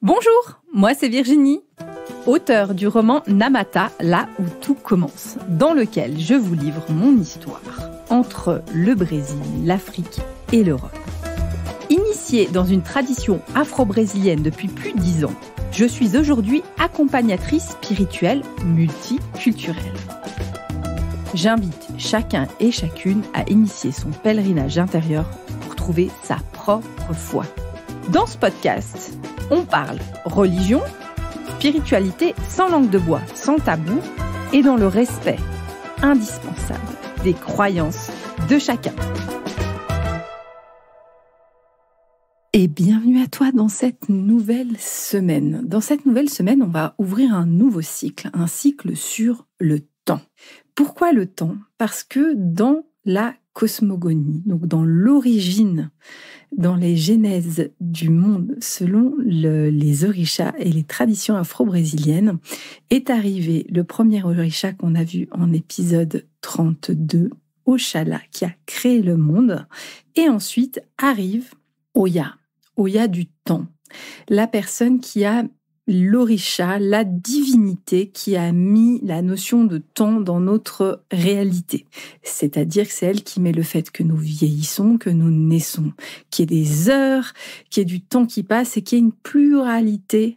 Bonjour, moi c'est Virginie, auteure du roman Namata, là où tout commence, dans lequel je vous livre mon histoire entre le Brésil, l'Afrique et l'Europe. Initiée dans une tradition afro-brésilienne depuis plus de 10 ans, je suis aujourd'hui accompagnatrice spirituelle multiculturelle. J'invite chacun et chacune à initier son pèlerinage intérieur pour trouver sa propre foi. Dans ce podcast, on parle religion, spiritualité sans langue de bois, sans tabou et dans le respect indispensable des croyances de chacun. Et bienvenue à toi dans cette nouvelle semaine. Dans cette nouvelle semaine, on va ouvrir un nouveau cycle, un cycle sur le temps. Pourquoi le temps ? Parce que dans la cosmogonie, donc dans l'origine, dans les genèses du monde, selon les orishas et les traditions afro-brésiliennes, est arrivé le premier orisha qu'on a vu en épisode 32, Oxalá, qui a créé le monde, et ensuite arrive Oya du temps, la personne qui a l'orisha, la divinité qui a mis la notion de temps dans notre réalité. C'est-à-dire que c'est elle qui met le fait que nous vieillissons, que nous naissons, qu'il y ait des heures, qu'il y ait du temps qui passe et qu'il y ait une pluralité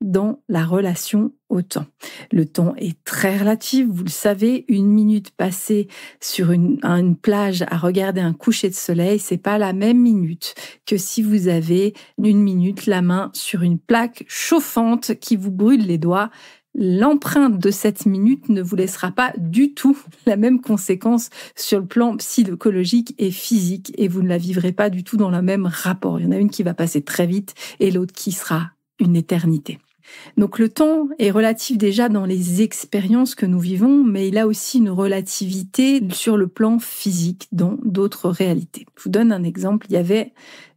dans la relation au temps. Le temps est très relatif, vous le savez, 1 minute passée sur une plage à regarder un coucher de soleil, c'est pas la même minute que si vous avez 1 minute la main sur une plaque chauffante qui vous brûle les doigts. L'empreinte de cette minute ne vous laissera pas du tout la même conséquence sur le plan psychologique et physique et vous ne la vivrez pas du tout dans le même rapport. Il y en a une qui va passer très vite et l'autre qui sera une éternité. Donc le temps est relatif déjà dans les expériences que nous vivons, mais il a aussi une relativité sur le plan physique dans d'autres réalités. Je vous donne un exemple. Il y avait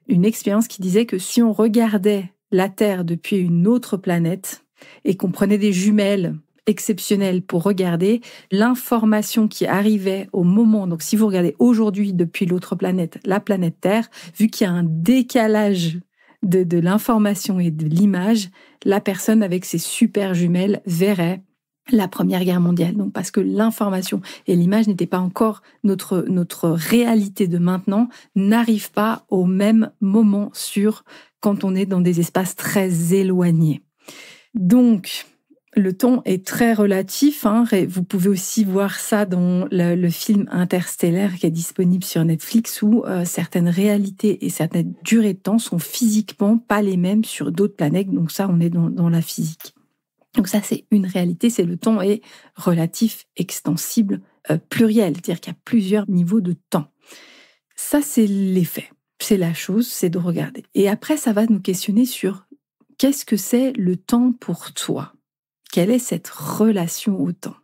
une expérience qui disait que si on regardait la Terre depuis une autre planète et qu'on prenait des jumelles exceptionnelles pour regarder l'information qui arrivait au moment, donc si vous regardez aujourd'hui depuis l'autre planète, la planète Terre, vu qu'il y a un décalage de l'information et de l'image, la personne avec ses super jumelles verrait la Première Guerre mondiale. Donc parce que l'information et l'image n'étaient pas encore notre réalité de maintenant, n'arrivent pas au même moment quand on est dans des espaces très éloignés. Donc le temps est très relatif. Vous pouvez aussi voir ça dans le film Interstellaire qui est disponible sur Netflix où certaines réalités et certaines durées de temps sont physiquement pas les mêmes sur d'autres planètes. Donc ça, on est dans la physique. Donc ça, c'est une réalité. C'est le temps est relatif, extensible, pluriel. C'est-à-dire qu'il y a plusieurs niveaux de temps. Ça, c'est l'effet. C'est la chose, c'est de regarder. Et après, ça va nous questionner sur qu'est-ce que c'est le temps pour toi ? Quelle est cette relation au temps ?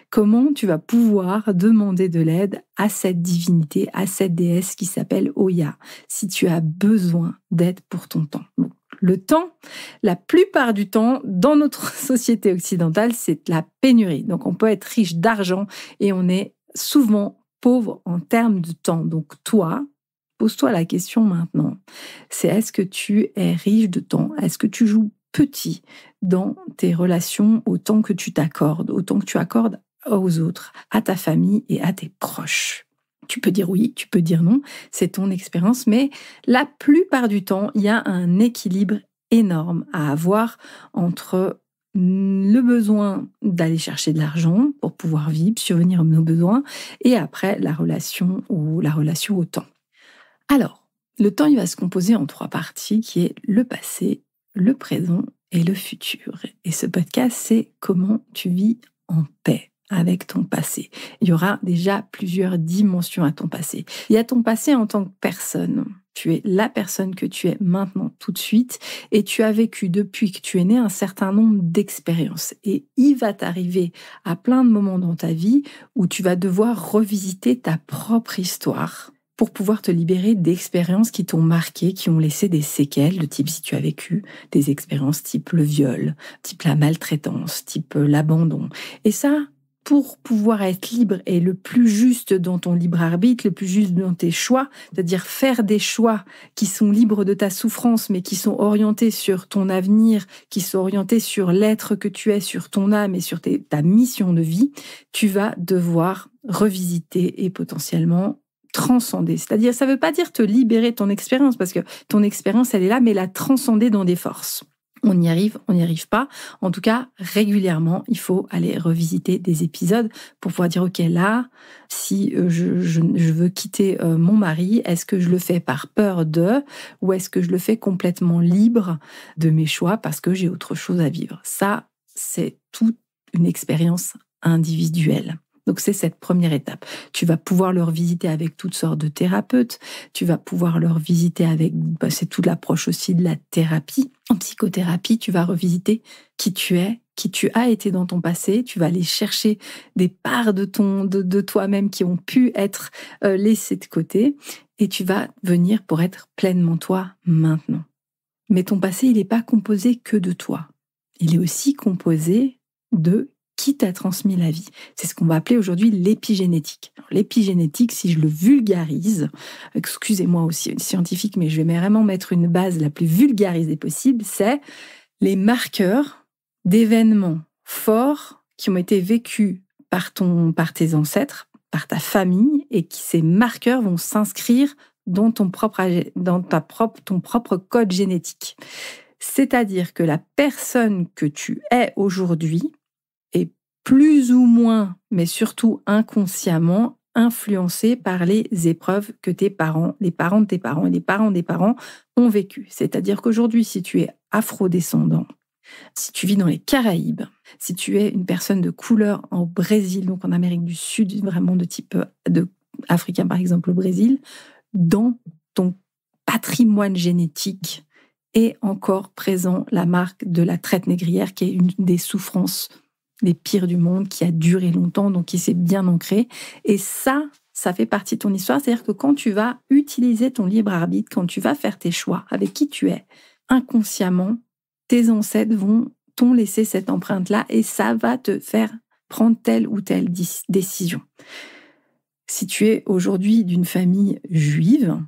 Comment tu vas pouvoir demander de l'aide à cette divinité, à cette déesse qui s'appelle Oya, si tu as besoin d'aide pour ton temps ? Bon, le temps, la plupart du temps, dans notre société occidentale, c'est la pénurie. Donc, on peut être riche d'argent et on est souvent pauvre en termes de temps. Donc, toi, pose-toi la question maintenant. C'est est-ce que tu es riche de temps ? Est-ce que tu joues petit dans tes relations au temps que tu t'accordes, au temps que tu accordes aux autres, à ta famille et à tes proches. Tu peux dire oui, tu peux dire non, c'est ton expérience, mais la plupart du temps, il y a un équilibre énorme à avoir entre le besoin d'aller chercher de l'argent pour pouvoir vivre, subvenir à nos besoins, et après la relation au temps. Alors, le temps, il va se composer en 3 parties, qui est le passé, le présent et le futur. Et ce podcast, c'est comment tu vis en paix avec ton passé. Il y aura déjà plusieurs dimensions à ton passé. Il y a ton passé en tant que personne. Tu es la personne que tu es maintenant, tout de suite, et tu as vécu depuis que tu es né un certain nombre d'expériences. Et il va t'arriver à plein de moments dans ta vie où tu vas devoir revisiter ta propre histoire pour pouvoir te libérer d'expériences qui t'ont marqué, qui ont laissé des séquelles, de type si tu as vécu des expériences type le viol, type la maltraitance, type l'abandon. Et ça, pour pouvoir être libre et le plus juste dans ton libre arbitre, le plus juste dans tes choix, c'est-à-dire faire des choix qui sont libres de ta souffrance, mais qui sont orientés sur ton avenir, qui sont orientés sur l'être que tu es, sur ton âme et sur ta mission de vie, tu vas devoir revisiter et potentiellement transcender. C'est-à-dire, ça ne veut pas dire te libérer de ton expérience, parce que ton expérience, elle est là, mais la transcender dans des forces. On y arrive, on n'y arrive pas. En tout cas, régulièrement, il faut aller revisiter des épisodes pour pouvoir dire, OK, là, si je veux quitter mon mari, est-ce que je le fais par peur de, ou est-ce que je le fais complètement libre de mes choix parce que j'ai autre chose à vivre? Ça, c'est toute une expérience individuelle. Donc, c'est cette première étape. Tu vas pouvoir le revisiter avec toutes sortes de thérapeutes. Tu vas pouvoir le revisiter avec, c'est toute l'approche aussi de la thérapie. En psychothérapie, tu vas revisiter qui tu es, qui tu as été dans ton passé. Tu vas aller chercher des parts de toi-même qui ont pu être laissées de côté. Et tu vas venir pour être pleinement toi maintenant. Mais ton passé, il n'est pas composé que de toi. Il est aussi composé de qui t'a transmis la vie. C'est ce qu'on va appeler aujourd'hui l'épigénétique. Alors, l'épigénétique, si je le vulgarise, excusez-moi aussi scientifique, mais je vais vraiment mettre une base la plus vulgarisée possible, c'est les marqueurs d'événements forts qui ont été vécus par tes ancêtres, par ta famille, et qui ces marqueurs vont s'inscrire dans ton propre code génétique. C'est-à-dire que la personne que tu es aujourd'hui est plus ou moins, mais surtout inconsciemment, influencée par les épreuves que tes parents, les parents de tes parents et les parents des parents ont vécues. C'est-à-dire qu'aujourd'hui, si tu es afrodescendant, si tu vis dans les Caraïbes, si tu es une personne de couleur en Brésil, donc en Amérique du Sud, vraiment de type africain par exemple au Brésil, dans ton patrimoine génétique est encore présent la marque de la traite négrière, qui est une des souffrances les pires du monde, qui a duré longtemps, donc qui s'est bien ancré. Et ça fait partie de ton histoire. C'est-à-dire que quand tu vas utiliser ton libre arbitre, quand tu vas faire tes choix avec qui tu es, inconsciemment, tes ancêtres t'ont laissé cette empreinte-là et ça va te faire prendre telle ou telle décision. Si tu es aujourd'hui d'une famille juive,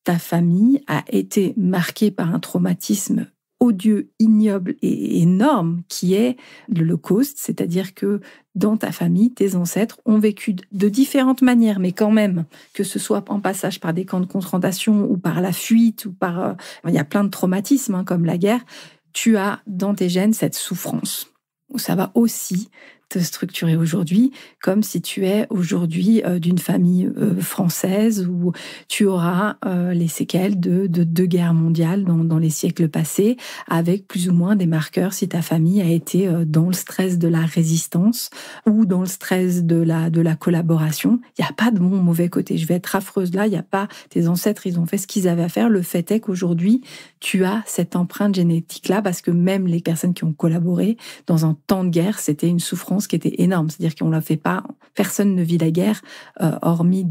ta famille a été marquée par un traumatisme odieux, ignoble et énorme qui est l'Holocauste, c'est-à-dire que dans ta famille, tes ancêtres ont vécu de différentes manières, mais quand même, que ce soit en passage par des camps de concentration ou par la fuite, ou par... il y a plein de traumatismes, comme la guerre, tu as dans tes gènes cette souffrance. Ça va aussi te structurer aujourd'hui, comme si tu es aujourd'hui d'une famille française où tu auras les séquelles de deux guerres mondiales dans les siècles passés, avec plus ou moins des marqueurs si ta famille a été dans le stress de la résistance ou dans le stress de la collaboration. Il n'y a pas de bon ou mauvais côté. Je vais être affreuse là, il n'y a pas... Tes ancêtres, ils ont fait ce qu'ils avaient à faire. Le fait est qu'aujourd'hui, tu as cette empreinte génétique-là, parce que même les personnes qui ont collaboré dans un temps de guerre, c'était une souffrance qui était énorme. C'est-à-dire qu'on ne la fait pas, personne ne vit la guerre, hormis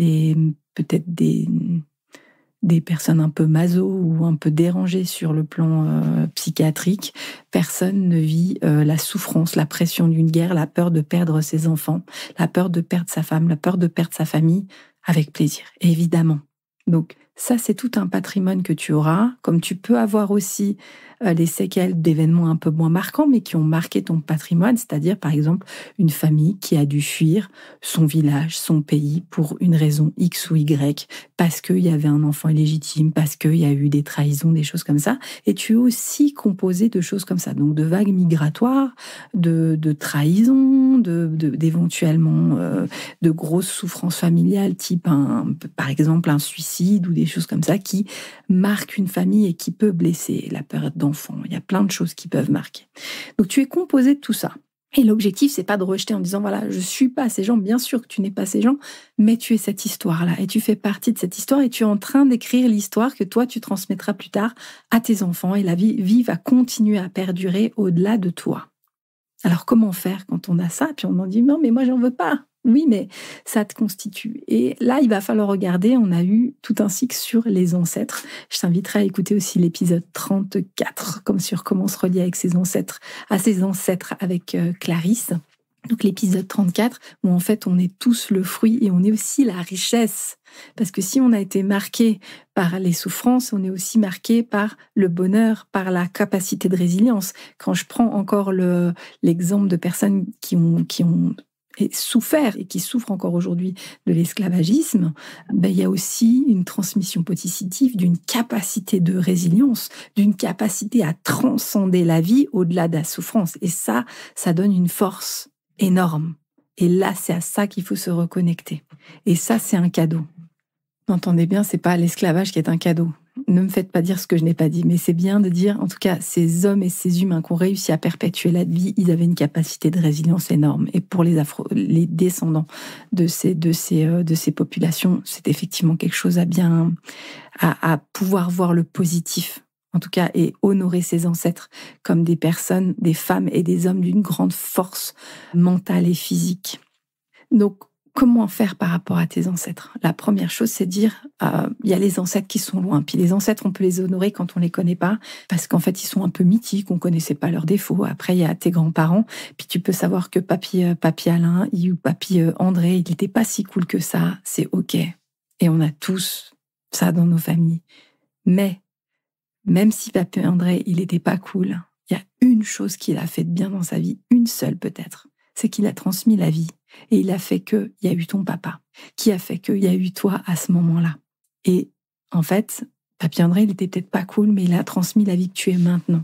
peut-être des personnes un peu maso ou un peu dérangées sur le plan psychiatrique. Personne ne vit la souffrance, la pression d'une guerre, la peur de perdre ses enfants, la peur de perdre sa femme, la peur de perdre sa famille, avec plaisir, évidemment. Donc, ça, c'est tout un patrimoine que tu auras, comme tu peux avoir aussi les séquelles d'événements un peu moins marquants, mais qui ont marqué ton patrimoine, c'est-à-dire, par exemple, une famille qui a dû fuir son village, son pays, pour une raison X ou Y, parce qu'il y avait un enfant illégitime, parce qu'il y a eu des trahisons, des choses comme ça. Et tu es aussi composé de choses comme ça, donc de vagues migratoires, de trahisons, d'éventuellement de grosses souffrances familiales, type, par exemple, un suicide ou des choses comme ça, qui marquent une famille et qui peut blesser la perte d'enfant. Il y a plein de choses qui peuvent marquer. Donc, tu es composé de tout ça. Et l'objectif, c'est pas de rejeter en disant, voilà, je suis pas ces gens. Bien sûr que tu n'es pas ces gens, mais tu es cette histoire-là. Et tu fais partie de cette histoire et tu es en train d'écrire l'histoire que toi, tu transmettras plus tard à tes enfants. Et la vie va continuer à perdurer au-delà de toi. Alors, comment faire quand on a ça? Puis on en dit, non, mais moi, j'en veux pas. Oui, mais ça te constitue. Et là, il va falloir regarder, on a eu tout un cycle sur les ancêtres. Je t'inviterai à écouter aussi l'épisode 34, comme sur comment se relier avec ses ancêtres, à ses ancêtres avec Clarisse. Donc l'épisode 34, où en fait on est tous le fruit et on est aussi la richesse. Parce que si on a été marqué par les souffrances, on est aussi marqué par le bonheur, par la capacité de résilience. Quand je prends encore l'exemple de personnes qui ont souffert et qui souffrent encore aujourd'hui de l'esclavagisme, il y a aussi une transmission positive d'une capacité de résilience, d'une capacité à transcender la vie au-delà de la souffrance. Et ça donne une force énorme. Et là, c'est à ça qu'il faut se reconnecter. Et ça, c'est un cadeau. Entendez bien, c'est pas l'esclavage qui est un cadeau. Ne me faites pas dire ce que je n'ai pas dit, mais c'est bien de dire, en tout cas, ces hommes et ces humains qui ont réussi à perpétuer la vie, ils avaient une capacité de résilience énorme. Et pour les descendants de ces populations, c'est effectivement quelque chose à pouvoir voir le positif. En tout cas, et honorer ses ancêtres comme des personnes, des femmes et des hommes d'une grande force mentale et physique. Donc, comment faire par rapport à tes ancêtres? La première chose, c'est de dire, il y a les ancêtres qui sont loin. Puis les ancêtres, on peut les honorer quand on les connaît pas, parce qu'en fait, ils sont un peu mythiques, on connaissait pas leurs défauts. Après, il y a tes grands-parents, puis tu peux savoir que papy Alain ou papy André, il n'était pas si cool que ça, c'est OK. Et on a tous ça dans nos familles. Mais même si papy André, il n'était pas cool, il y a une chose qu'il a fait de bien dans sa vie, une seule peut-être, c'est qu'il a transmis la vie. Et il a fait qu'il y a eu ton papa, qui a fait qu'il y a eu toi à ce moment-là. Et en fait, papy André, il était peut-être pas cool, mais il a transmis la vie que tu es maintenant.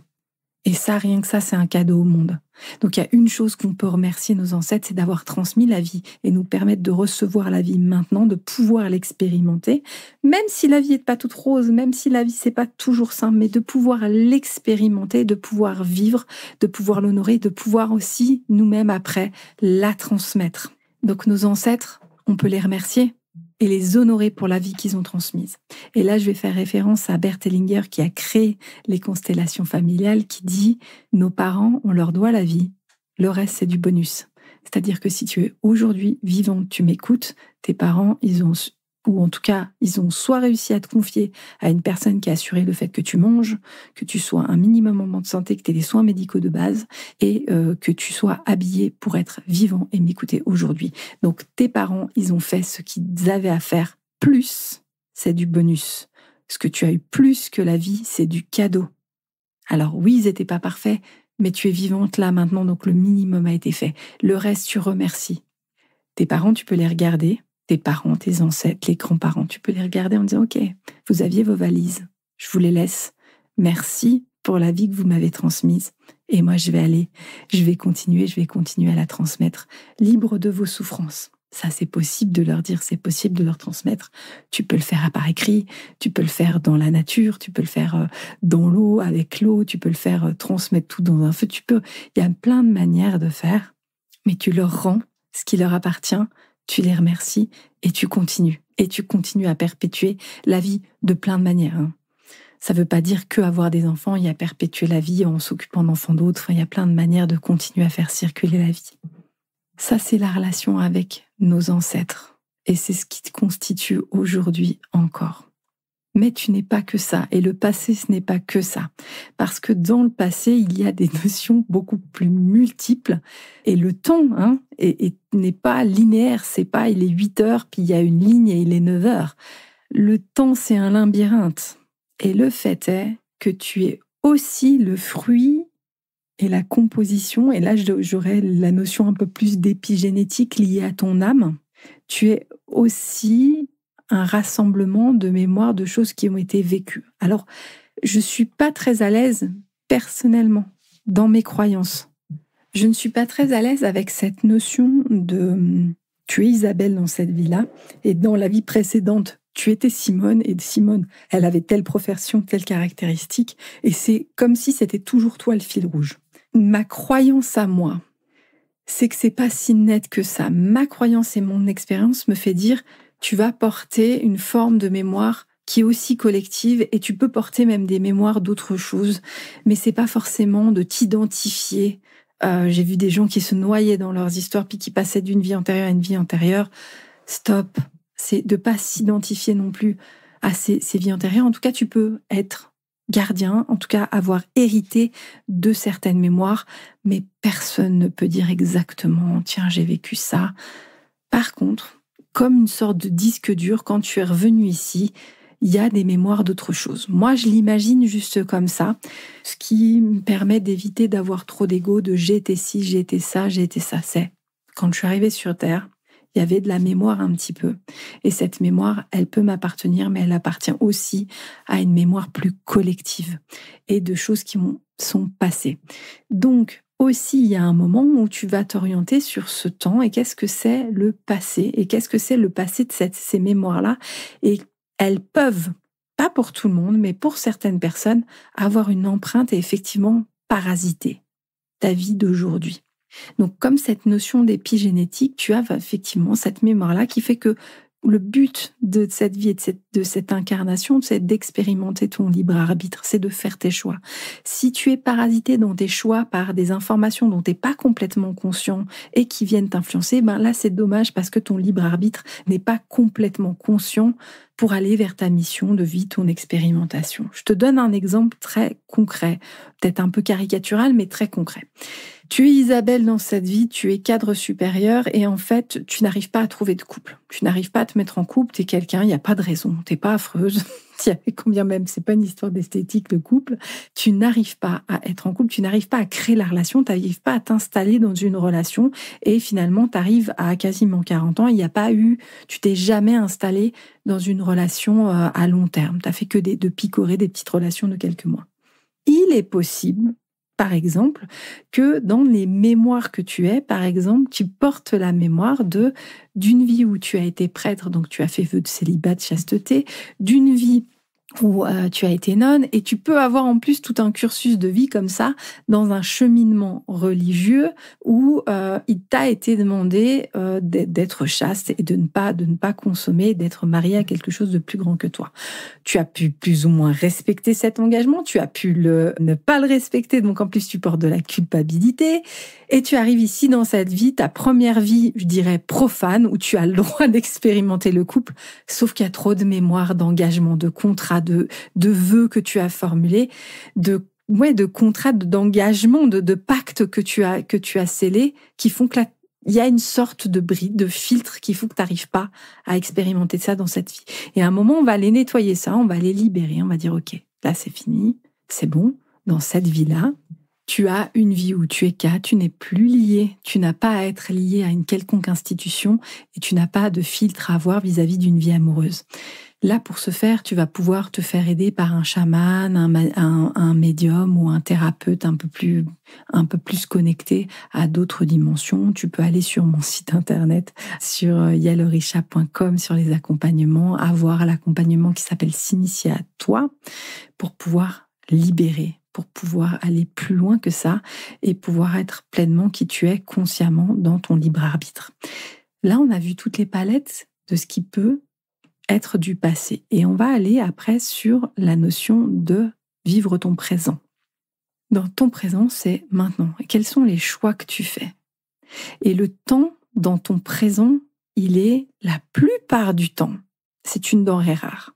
Et ça, rien que ça, c'est un cadeau au monde. Donc il y a une chose qu'on peut remercier nos ancêtres, c'est d'avoir transmis la vie et nous permettre de recevoir la vie maintenant, de pouvoir l'expérimenter, même si la vie n'est pas toute rose, même si la vie c'est pas toujours simple, mais de pouvoir l'expérimenter, de pouvoir vivre, de pouvoir l'honorer, de pouvoir aussi nous-mêmes après la transmettre. Donc nos ancêtres, on peut les remercier et les honorer pour la vie qu'ils ont transmise. Et là, je vais faire référence à Bert Hellinger qui a créé les constellations familiales, qui dit « Nos parents, on leur doit la vie, le reste, c'est du bonus ». C'est-à-dire que si tu es aujourd'hui vivant, tu m'écoutes, tes parents, ils ont soit réussi à te confier à une personne qui a assuré le fait que tu manges, que tu sois un minimum en bonne santé, que tu aies des soins médicaux de base et que tu sois habillé pour être vivant et m'écouter aujourd'hui. Donc tes parents, ils ont fait ce qu'ils avaient à faire, plus c'est du bonus. Ce que tu as eu plus que la vie, c'est du cadeau. Alors oui, ils n'étaient pas parfaits, mais tu es vivante là maintenant, donc le minimum a été fait. Le reste, tu remercies. Tes parents, tu peux les regarder. Tes parents, tes ancêtres, les grands-parents, tu peux les regarder en disant « Ok, vous aviez vos valises, je vous les laisse. Merci pour la vie que vous m'avez transmise. Et moi, je vais continuer à la transmettre, libre de vos souffrances. » Ça, c'est possible de leur dire, c'est possible de leur transmettre. Tu peux le faire par écrit, tu peux le faire dans la nature, tu peux le faire dans l'eau, avec l'eau, tu peux le faire transmettre tout dans un feu. Il y a plein de manières de faire, mais tu leur rends ce qui leur appartient. Tu les remercies et tu continues. Et tu continues à perpétuer la vie de plein de manières. Ça ne veut pas dire qu'avoir des enfants, il y a perpétuer la vie en s'occupant d'enfants d'autres. Enfin, il y a plein de manières de continuer à faire circuler la vie. Ça, c'est la relation avec nos ancêtres. Et c'est ce qui te constitue aujourd'hui encore. Mais tu n'es pas que ça. Et le passé, ce n'est pas que ça. Parce que dans le passé, il y a des notions beaucoup plus multiples. Et le temps n'est pas linéaire. C'est pas il est 8 heures, puis il y a une ligne et il est 9 heures. Le temps, c'est un labyrinthe. Et le fait est que tu es aussi le fruit et la composition. Et là, j'aurais la notion un peu plus d'épigénétique liée à ton âme. Tu es aussi un rassemblement de mémoires de choses qui ont été vécues. Alors, je ne suis pas très à l'aise personnellement dans mes croyances. Je ne suis pas très à l'aise avec cette notion de tu es Isabelle dans cette vie-là et dans la vie précédente, tu étais Simone et Simone, elle avait telle profession, telle caractéristique et c'est comme si c'était toujours toi le fil rouge. Ma croyance à moi, c'est que c'est pas si net que ça. Ma croyance et mon expérience me fait dire tu vas porter une forme de mémoire qui est aussi collective et tu peux porter même des mémoires d'autres choses, mais c'est pas forcément de t'identifier. J'ai vu des gens qui se noyaient dans leurs histoires puis qui passaient d'une vie antérieure à une vie antérieure. Stop, c'est de pas s'identifier non plus à ces vies antérieures. En tout cas, tu peux être gardien, en tout cas avoir hérité de certaines mémoires, mais personne ne peut dire exactement, tiens, j'ai vécu ça. Par contre, comme une sorte de disque dur, quand tu es revenu ici, il y a des mémoires d'autre chose. Moi, je l'imagine juste comme ça, ce qui me permet d'éviter d'avoir trop d'ego, de j'ai été ci, j'ai été ça, j'ai été ça. C'est quand je suis arrivée sur Terre, il y avait de la mémoire un petit peu. Et cette mémoire, elle peut m'appartenir, mais elle appartient aussi à une mémoire plus collective et de choses qui sont passées. Donc, aussi, il y a un moment où tu vas t'orienter sur ce temps et qu'est-ce que c'est le passé et qu'est-ce que c'est le passé de ces mémoires-là. Et elles peuvent, pas pour tout le monde, mais pour certaines personnes, avoir une empreinte et effectivement parasiter ta vie d'aujourd'hui. Donc, comme cette notion d'épigénétique, tu as effectivement cette mémoire-là qui fait que le but de cette vie et de cette incarnation, c'est d'expérimenter ton libre arbitre, c'est de faire tes choix. Si tu es parasité dans tes choix par des informations dont tu n'es pas complètement conscient et qui viennent t'influencer, ben là, c'est dommage parce que ton libre arbitre n'est pas complètement conscient pour aller vers ta mission de vie, ton expérimentation. Je te donne un exemple très concret, peut-être un peu caricatural, mais très concret. Tu es Isabelle dans cette vie, tu es cadre supérieur et en fait, tu n'arrives pas à trouver de couple. Tu n'arrives pas à te mettre en couple, tu es quelqu'un, il n'y a pas de raison, tu n'es pas affreuse. Combien même, c'est pas une histoire d'esthétique, le couple. Tu n'arrives pas à être en couple, tu n'arrives pas à créer la relation, tu n'arrives pas à t'installer dans une relation et finalement, tu arrives à quasiment 40 ans, tu t'es jamais installé dans une relation à long terme. Tu n'as fait que de picorer des petites relations de quelques mois. Il est possible, par exemple, que dans les mémoires que tu es, par exemple, tu portes la mémoire d'une vie où tu as été prêtre, donc tu as fait vœu de célibat, de chasteté, d'une vie où tu as été nonne, et tu peux avoir en plus tout un cursus de vie comme ça, dans un cheminement religieux où il t'a été demandé d'être chaste et de ne pas consommer, d'être marié à quelque chose de plus grand que toi. Tu as pu plus ou moins respecter cet engagement, tu as pu ne pas le respecter, donc en plus tu portes de la culpabilité, et tu arrives ici dans cette vie, ta première vie, je dirais profane, où tu as le droit d'expérimenter le couple, sauf qu'il y a trop de mémoire, d'engagement, de contrat, de vœux que tu as formulés, de contrats, d'engagement, de pactes que tu as scellés, qui font que il y a une sorte de bride, de filtre qu'il faut que tu n'arrives pas à expérimenter ça dans cette vie. Et à un moment, on va aller nettoyer ça, on va les libérer, on va dire, OK, là c'est fini, c'est bon, dans cette vie-là, tu as une vie où tu es cadre, tu n'es plus lié, tu n'as pas à être lié à une quelconque institution et tu n'as pas de filtre à avoir vis-à-vis d'une vie amoureuse. Là, pour ce faire, tu vas pouvoir te faire aider par un chaman, un médium ou un thérapeute un peu plus connecté à d'autres dimensions. Tu peux aller sur mon site internet, sur yalorisha.com, sur les accompagnements, avoir l'accompagnement qui s'appelle S'initier à toi pour pouvoir libérer, pour pouvoir aller plus loin que ça et pouvoir être pleinement qui tu es consciemment dans ton libre arbitre. Là, on a vu toutes les palettes de ce qui peut être du passé. Et on va aller après sur la notion de vivre ton présent. Dans ton présent, c'est maintenant. Quels sont les choix que tu fais? Et le temps dans ton présent, il est la plupart du temps, c'est une denrée rare.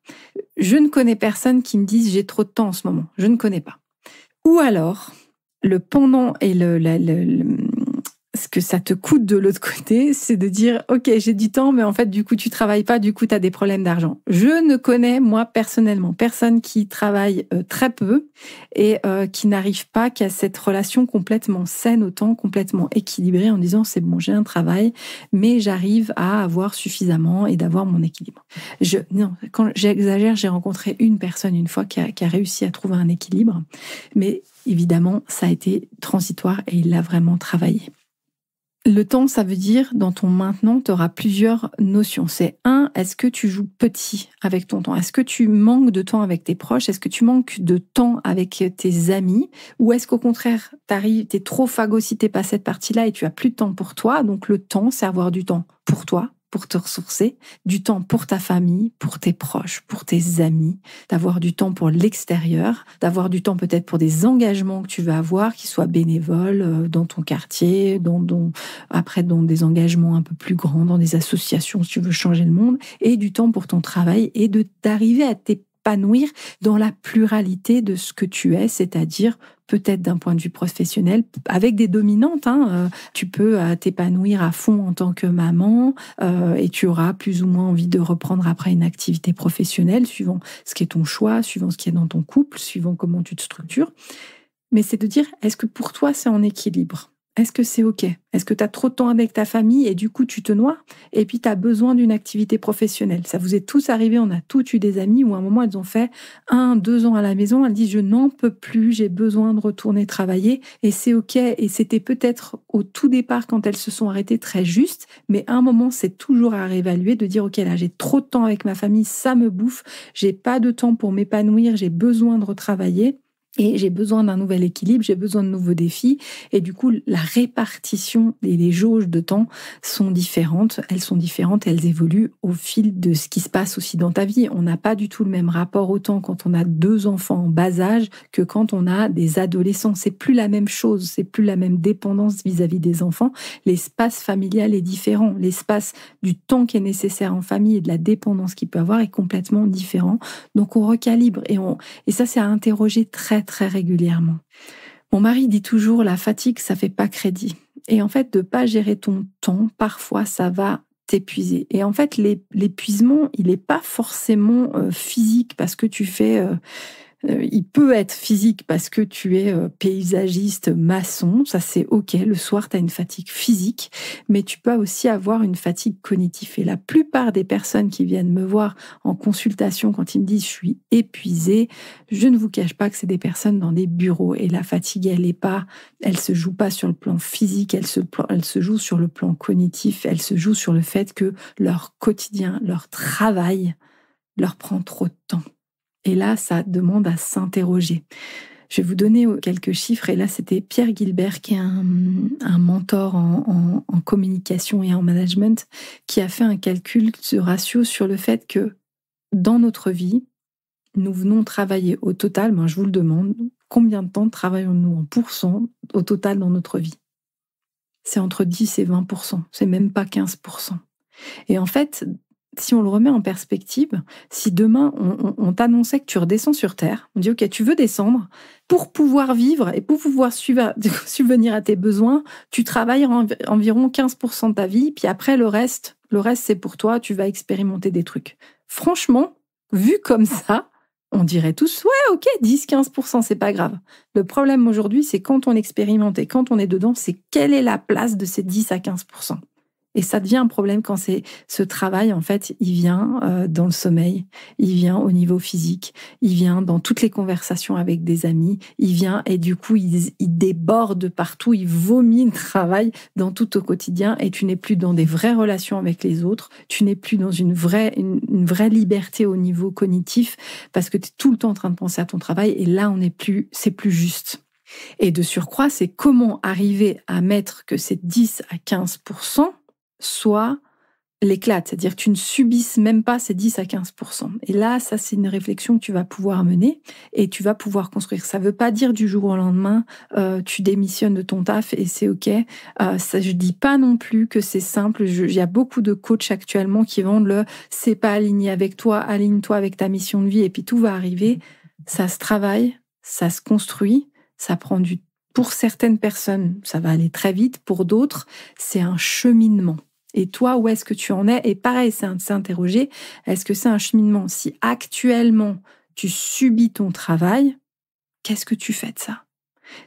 Je ne connais personne qui me dise j'ai trop de temps en ce moment. Je ne connais pas. Ou alors, le pendant et ce que ça te coûte de l'autre côté, c'est de dire « Ok, j'ai du temps, mais en fait, du coup, tu travailles pas, du coup, tu as des problèmes d'argent. » Je ne connais, moi, personnellement, personne qui travaille très peu et qui n'arrive pas qu'à cette relation complètement saine au temps, complètement équilibrée en disant « C'est bon, j'ai un travail, mais j'arrive à avoir suffisamment et d'avoir mon équilibre. » Non, quand j'exagère, j'ai rencontré une personne une fois qui a réussi à trouver un équilibre, mais évidemment, ça a été transitoire et il l'a vraiment travaillé. Le temps, ça veut dire, dans ton maintenant, tu auras plusieurs notions. C'est est-ce que tu joues petit avec ton temps? Est-ce que tu manques de temps avec tes proches? Est-ce que tu manques de temps avec tes amis? Ou est-ce qu'au contraire, t'es trop phagocyté par cette partie-là et tu as plus de temps pour toi? Donc le temps, c'est avoir du temps pour toi, pour te ressourcer, du temps pour ta famille, pour tes proches, pour tes amis, d'avoir du temps pour l'extérieur, d'avoir du temps peut-être pour des engagements que tu veux avoir, qui soient bénévoles dans ton quartier, après dans des engagements un peu plus grands, dans des associations si tu veux changer le monde, et du temps pour ton travail et d'arriver à tes t'épanouir dans la pluralité de ce que tu es, c'est-à-dire peut-être d'un point de vue professionnel, avec des dominantes. Tu peux t'épanouir à fond en tant que maman et tu auras plus ou moins envie de reprendre après une activité professionnelle, suivant ce qui est ton choix, suivant ce qui est dans ton couple, suivant comment tu te structures. Mais c'est de dire, est-ce que pour toi, c'est en équilibre ? Est-ce que c'est OK ? Est-ce que tu as trop de temps avec ta famille et du coup, tu te noies et puis tu as besoin d'une activité professionnelle ? Ça vous est tous arrivé, on a tous eu des amis où à un moment, elles ont fait 1-2 ans à la maison, elles disent, je n'en peux plus, j'ai besoin de retourner travailler et c'est OK. Et c'était peut-être au tout départ, quand elles se sont arrêtées, très juste, mais à un moment, c'est toujours à réévaluer, de dire, OK, là, j'ai trop de temps avec ma famille, ça me bouffe, j'ai pas de temps pour m'épanouir, j'ai besoin de retravailler. Et j'ai besoin d'un nouvel équilibre, j'ai besoin de nouveaux défis. Et du coup, la répartition et les jauges de temps sont différentes. Elles évoluent au fil de ce qui se passe aussi dans ta vie. On n'a pas du tout le même rapport au temps quand on a 2 enfants en bas âge que quand on a des adolescents. C'est plus la même chose, c'est plus la même dépendance vis-à-vis des enfants. L'espace familial est différent. L'espace du temps qui est nécessaire en famille et de la dépendance qu'il peut avoir est complètement différent. Donc on recalibre et ça, c'est à interroger très régulièrement. Mon mari dit toujours, la fatigue, ça fait pas crédit. Et en fait, de pas gérer ton temps, parfois, ça va t'épuiser. Et en fait, l'épuisement, il n'est pas forcément physique parce que tu fais... il peut être physique parce que tu es paysagiste, maçon, ça c'est OK. Le soir, tu as une fatigue physique, mais tu peux aussi avoir une fatigue cognitive. Et la plupart des personnes qui viennent me voir en consultation quand ils me disent « je suis épuisée », je ne vous cache pas que c'est des personnes dans des bureaux. Et la fatigue, elle se joue pas sur le plan physique, elle se joue sur le plan cognitif, elle se joue sur le fait que leur quotidien, leur travail leur prend trop de temps. Et là, ça demande à s'interroger. Je vais vous donner quelques chiffres. Et là, c'était Pierre Gilbert, qui est un mentor en communication et en management, qui a fait un calcul de ratio sur le fait que dans notre vie, nous venons travailler au total, je vous le demande, combien de temps travaillons-nous en pourcent au total dans notre vie ? C'est entre 10 et 20%. C'est même pas 15%. Et en fait, si on le remet en perspective, si demain on t'annonçait que tu redescends sur Terre, on dit ok, tu veux descendre, pour pouvoir vivre et pour pouvoir subvenir à tes besoins, tu travailles environ 15% de ta vie, puis après le reste c'est pour toi, tu vas expérimenter des trucs. Franchement, vu comme ça, on dirait tous, ouais, ok, 10-15%, c'est pas grave. Le problème aujourd'hui, c'est quand on expérimente et quand on est dedans, c'est quelle est la place de ces 10 à 15%. Et ça devient un problème quand ce travail, en fait, il vient dans le sommeil, il vient au niveau physique, il vient dans toutes les conversations avec des amis, il vient et du coup, il déborde partout, il vomit le travail dans tout au quotidien et tu n'es plus dans des vraies relations avec les autres, tu n'es plus dans une vraie liberté au niveau cognitif parce que tu es tout le temps en train de penser à ton travail et là, c'est plus juste. Et de surcroît, c'est comment arriver à mettre que ces 10 à 15% soit l'éclate, c'est-à-dire que tu ne subisses même pas ces 10 à 15%. Et là, ça, c'est une réflexion que tu vas pouvoir mener et tu vas pouvoir construire. Ça ne veut pas dire du jour au lendemain, tu démissionnes de ton taf et c'est OK. Ça, je ne dis pas non plus que c'est simple. Il y a beaucoup de coachs actuellement qui vendent le « c'est pas aligné avec toi, aligne-toi avec ta mission de vie et puis tout va arriver ». Ça se travaille, ça se construit, ça prend du temps. Pour certaines personnes, ça va aller très vite. Pour d'autres, c'est un cheminement. Et toi, où est-ce que tu en es ? Et pareil, c'est s'interroger, est-ce que c'est un cheminement ? Si actuellement, tu subis ton travail, qu'est-ce que tu fais de ça ?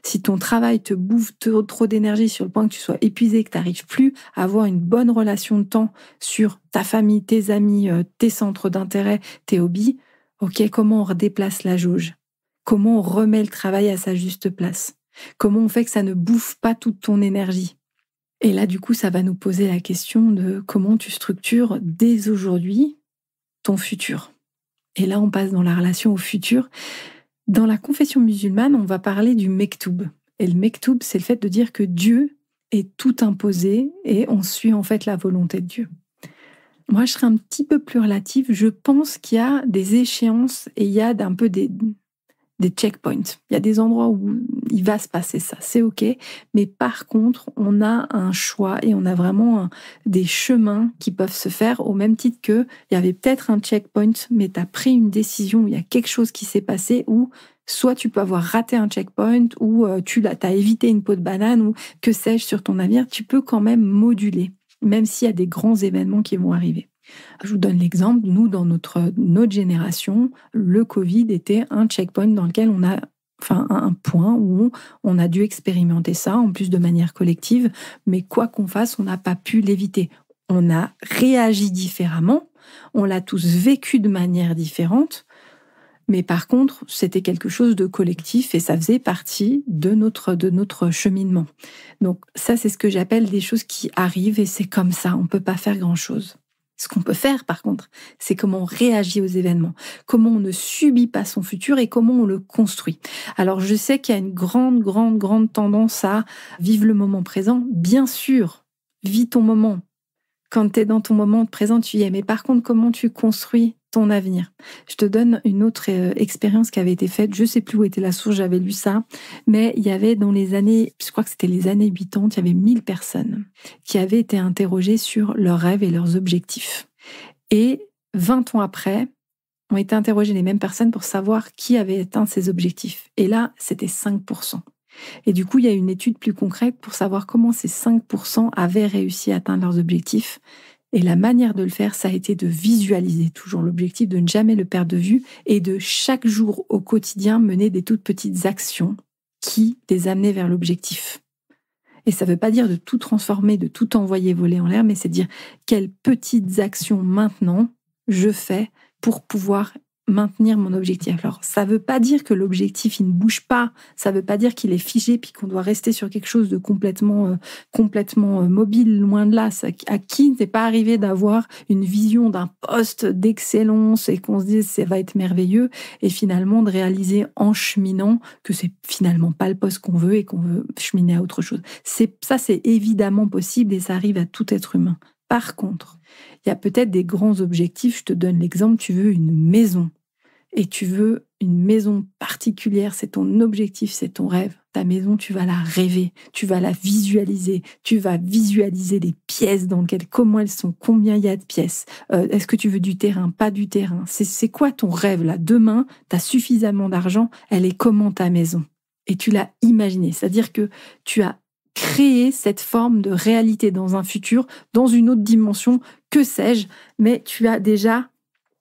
Si ton travail te bouffe trop d'énergie sur le point que tu sois épuisé, que tu n'arrives plus à avoir une bonne relation de temps sur ta famille, tes amis, tes centres d'intérêt, tes hobbies, ok, comment on redéplace la jauge ? Comment on remet le travail à sa juste place ? Comment on fait que ça ne bouffe pas toute ton énergie ? Et là, du coup, ça va nous poser la question de comment tu structures dès aujourd'hui ton futur. Et là, on passe dans la relation au futur. Dans la confession musulmane, on va parler du mektoub. Et le mektoub, c'est le fait de dire que Dieu est tout imposé et on suit en fait la volonté de Dieu. Moi, je serais un petit peu plus relative. Je pense qu'il y a des échéances et il y a un peu des checkpoints. Il y a des endroits où il va se passer ça, c'est OK. Mais par contre, on a un choix et on a vraiment des chemins qui peuvent se faire au même titre que il y avait peut-être un checkpoint, mais tu as pris une décision, il y a quelque chose qui s'est passé où soit tu peux avoir raté un checkpoint ou tu as évité une peau de banane ou que sais-je sur ton navire, tu peux quand même moduler, même s'il y a des grands événements qui vont arriver. Je vous donne l'exemple, nous, dans notre génération, le Covid était un checkpoint dans lequel on a, un point où on a dû expérimenter ça, en plus de manière collective, mais quoi qu'on fasse, on n'a pas pu l'éviter. On a réagi différemment, on l'a tous vécu de manière différente, mais par contre, c'était quelque chose de collectif et ça faisait partie de notre cheminement. Donc ça, c'est ce que j'appelle des choses qui arrivent et c'est comme ça, on ne peut pas faire grand-chose. Ce qu'on peut faire, par contre, c'est comment on réagit aux événements, comment on ne subit pas son futur et comment on le construit. Alors, je sais qu'il y a une grande tendance à vivre le moment présent. Bien sûr, vis ton moment. Quand tu es dans ton moment présent, tu y es. Mais par contre, comment tu construis ton avenir? Je te donne une autre expérience qui avait été faite. Je ne sais plus où était la source, j'avais lu ça. Mais il y avait dans les années, je crois que c'était les années 80, il y avait 1000 personnes qui avaient été interrogées sur leurs rêves et leurs objectifs. Et 20 ans après, ont été interrogées les mêmes personnes pour savoir qui avait atteint ces objectifs. Et là, c'était 5%. Et du coup, il y a une étude plus concrète pour savoir comment ces 5% avaient réussi à atteindre leurs objectifs. Et la manière de le faire, ça a été de visualiser toujours l'objectif, de ne jamais le perdre de vue et de chaque jour au quotidien mener des toutes petites actions qui les amenaient vers l'objectif. Et ça ne veut pas dire de tout transformer, de tout envoyer voler en l'air, mais c'est dire quelles petites actions maintenant je fais pour pouvoir maintenir mon objectif. Alors, ça ne veut pas dire que l'objectif, il ne bouge pas. Ça ne veut pas dire qu'il est figé puis qu'on doit rester sur quelque chose de complètement mobile, loin de là. À qui n'est pas arrivé d'avoir une vision d'un poste d'excellence et qu'on se dise ça va être merveilleux et finalement de réaliser en cheminant que c'est finalement pas le poste qu'on veut et qu'on veut cheminer à autre chose. Ça, c'est évidemment possible et ça arrive à tout être humain. Par contre, il y a peut-être des grands objectifs. Je te donne l'exemple, tu veux une maison. Et tu veux une maison particulière, c'est ton objectif, c'est ton rêve. Ta maison, tu vas la rêver, tu vas la visualiser, tu vas visualiser les pièces dans lesquelles, comment elles sont, combien il y a de pièces. Est-ce que tu veux du terrain, pas du terrain? C'est quoi ton rêve là? Demain, tu as suffisamment d'argent, elle est comment ta maison? Et tu l'as imaginée, c'est-à-dire que tu as créé cette forme de réalité dans un futur, dans une autre dimension, que sais-je, mais tu as déjà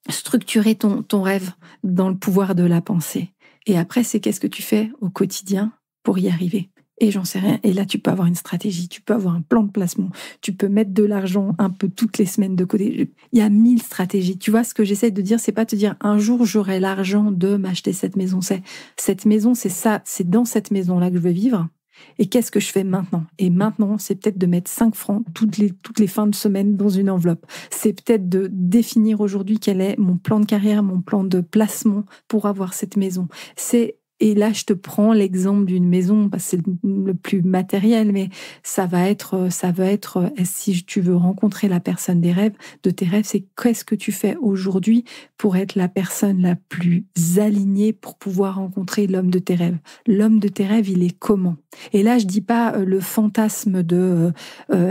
structurer ton rêve dans le pouvoir de la pensée. Et après, c'est qu'est-ce que tu fais au quotidien pour y arriver. Et j'en sais rien. Et là, tu peux avoir une stratégie, tu peux avoir un plan de placement, tu peux mettre de l'argent un peu toutes les semaines de côté. Il y a 1000 stratégies. Tu vois, ce que j'essaie de dire, c'est pas te dire un jour j'aurai l'argent de m'acheter cette maison. Cette maison, c'est ça, c'est dans cette maison-là que je veux vivre. Et qu'est-ce que je fais maintenant? Et maintenant, c'est peut-être de mettre 5 francs toutes les fins de semaine dans une enveloppe. C'est peut-être de définir aujourd'hui quel est mon plan de carrière, mon plan de placement pour avoir cette maison. Et là, je te prends l'exemple d'une maison, parce que c'est le plus matériel, mais ça va être, si tu veux rencontrer la personne de tes rêves, c'est qu'est-ce que tu fais aujourd'hui pour être la personne la plus alignée pour pouvoir rencontrer l'homme de tes rêves. L'homme de tes rêves, il est comment? Et là, je dis pas le fantasme de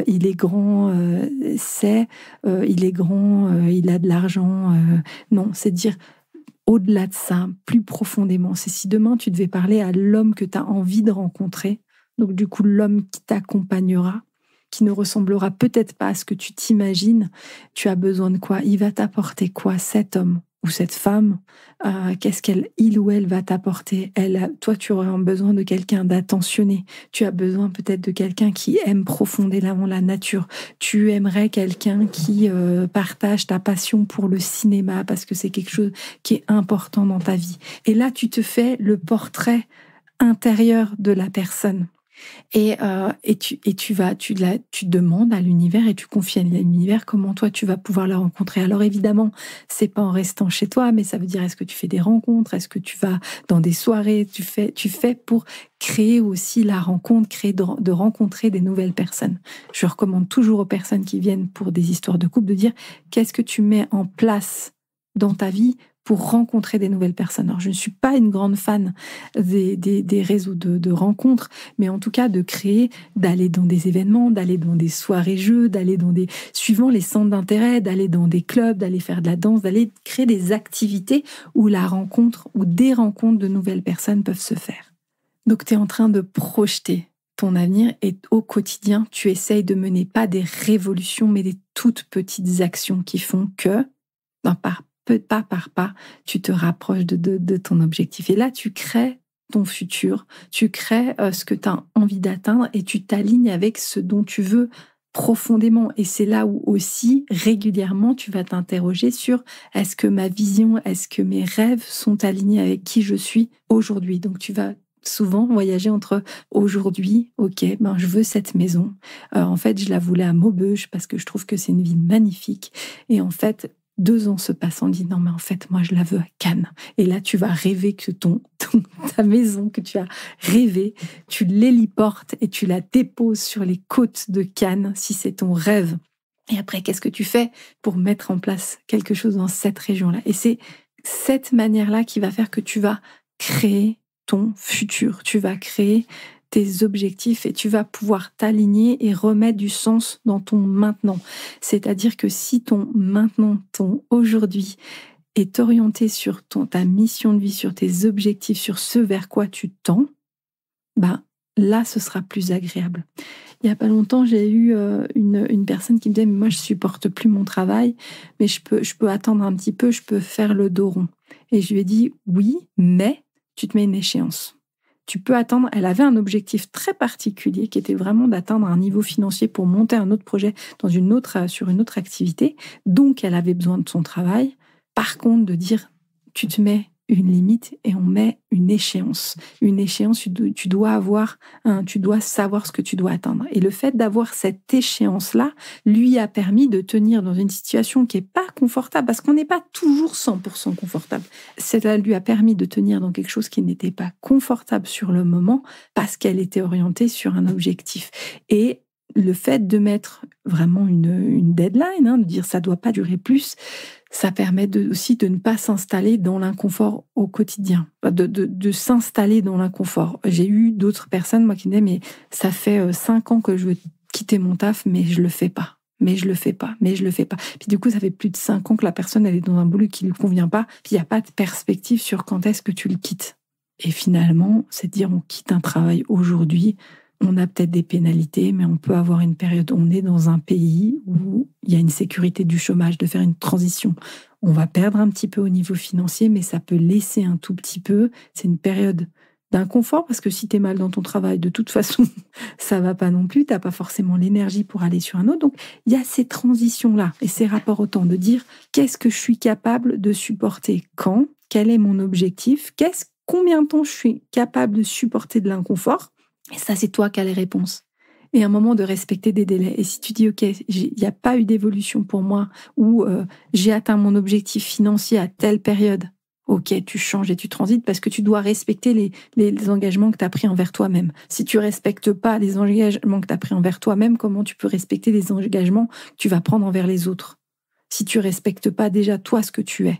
il est grand, il est grand, il a de l'argent. Non, c'est dire au-delà de ça, plus profondément, c'est si demain tu devais parler à l'homme que tu as envie de rencontrer, donc du coup l'homme qui t'accompagnera, qui ne ressemblera peut-être pas à ce que tu t'imagines, tu as besoin de quoi? Il va t'apporter quoi, cet homme ou cette femme? Qu'est-ce il ou elle va t'apporter? Toi, tu aurais besoin de quelqu'un d'attentionné. Tu as besoin peut-être de quelqu'un qui aime profondément la nature. Tu aimerais quelqu'un qui partage ta passion pour le cinéma parce que c'est quelque chose qui est important dans ta vie. Et là, tu te fais le portrait intérieur de la personne. Et tu demandes à l'univers et tu confies à l'univers comment toi tu vas pouvoir la rencontrer. Alors évidemment, c'est pas en restant chez toi, mais ça veut dire est-ce que tu fais des rencontres, est-ce que tu vas dans des soirées, tu fais pour créer aussi la rencontre, de rencontrer des nouvelles personnes. Je recommande toujours aux personnes qui viennent pour des histoires de couple de dire qu'est-ce que tu mets en place dans ta vie pour rencontrer des nouvelles personnes. Alors, je ne suis pas une grande fan des réseaux de rencontres, mais en tout cas de créer, d'aller dans des événements, d'aller dans des soirées-jeux, d'aller dans suivant les centres d'intérêt, d'aller dans des clubs, d'aller faire de la danse, d'aller créer des activités où la rencontre ou des rencontres de nouvelles personnes peuvent se faire. Donc, tu es en train de projeter ton avenir et au quotidien, tu essayes de mener pas des révolutions, mais des toutes petites actions qui font que, pas par pas, tu te rapproches de ton objectif. Et là, tu crées ton futur, tu crées ce que tu as envie d'atteindre et tu t'alignes avec ce dont tu veux profondément. Et c'est là où aussi, régulièrement, tu vas t'interroger sur est-ce que ma vision, est-ce que mes rêves sont alignés avec qui je suis aujourd'hui. Donc, tu vas souvent voyager entre aujourd'hui, ok, je veux cette maison. En fait, je la voulais à Maubeuge parce que je trouve que c'est une ville magnifique. Et en fait, 2 ans se passent, on dit non, mais en fait, moi, je la veux à Cannes. Et là, tu vas rêver que ta maison que tu as rêvée, tu l'héliportes et tu la déposes sur les côtes de Cannes, si c'est ton rêve. Et après, qu'est-ce que tu fais pour mettre en place quelque chose dans cette région-là? Et c'est cette manière-là qui va faire que tu vas créer ton futur, tu vas créer tes objectifs et tu vas pouvoir t'aligner et remettre du sens dans ton maintenant. C'est-à-dire que si ton maintenant, ton aujourd'hui est orienté sur ta mission de vie, sur tes objectifs, sur ce vers quoi tu tends, là, ce sera plus agréable. Il n'y a pas longtemps, j'ai eu une personne qui me disait « Moi, je ne supporte plus mon travail, mais je peux attendre un petit peu, je peux faire le dos rond. » Et je lui ai dit « Oui, mais tu te mets une échéance. Tu peux attendre. » Elle avait un objectif très particulier qui était vraiment d'atteindre un niveau financier pour monter un autre projet sur une autre activité. Donc, elle avait besoin de son travail. Par contre, de dire, tu te mets une limite et on met une échéance. Une échéance, tu dois savoir ce que tu dois atteindre. Et le fait d'avoir cette échéance-là lui a permis de tenir dans une situation qui n'est pas confortable, parce qu'on n'est pas toujours 100% confortable. Cela lui a permis de tenir dans quelque chose qui n'était pas confortable sur le moment, parce qu'elle était orientée sur un objectif. Et le fait de mettre vraiment une deadline, de dire ça ne doit pas durer plus, ça permet aussi de ne pas s'installer dans l'inconfort au quotidien, de s'installer dans l'inconfort. J'ai eu d'autres personnes, moi, qui me disaient, mais ça fait 5 ans que je veux quitter mon taf, mais je le fais pas. Mais je le fais pas. Puis du coup, ça fait plus de 5 ans que la personne, elle est dans un boulot qui lui convient pas, puis il n'y a pas de perspective sur quand est-ce que tu le quittes. Et finalement, c'est de dire, on quitte un travail aujourd'hui, on a peut-être des pénalités, mais on peut avoir une période, on est dans un pays où il y a une sécurité du chômage, de faire une transition. On va perdre un petit peu au niveau financier, mais ça peut laisser un tout petit peu. C'est une période d'inconfort, parce que si tu es mal dans ton travail, de toute façon, ça va pas non plus, tu n'as pas forcément l'énergie pour aller sur un autre. Donc, il y a ces transitions-là et ces rapports au temps, de dire qu'est-ce que je suis capable de supporter quand, quel est mon objectif, combien de temps je suis capable de supporter de l'inconfort. Et ça, c'est toi qui as les réponses. Et à un moment de respecter des délais. Et si tu dis, OK, il n'y a pas eu d'évolution pour moi, ou j'ai atteint mon objectif financier à telle période, OK, tu changes et tu transites, parce que tu dois respecter les engagements que tu as pris envers toi-même. Si tu ne respectes pas les engagements que tu as pris envers toi-même, comment tu peux respecter les engagements que tu vas prendre envers les autres? Si tu ne respectes pas déjà toi ce que tu es.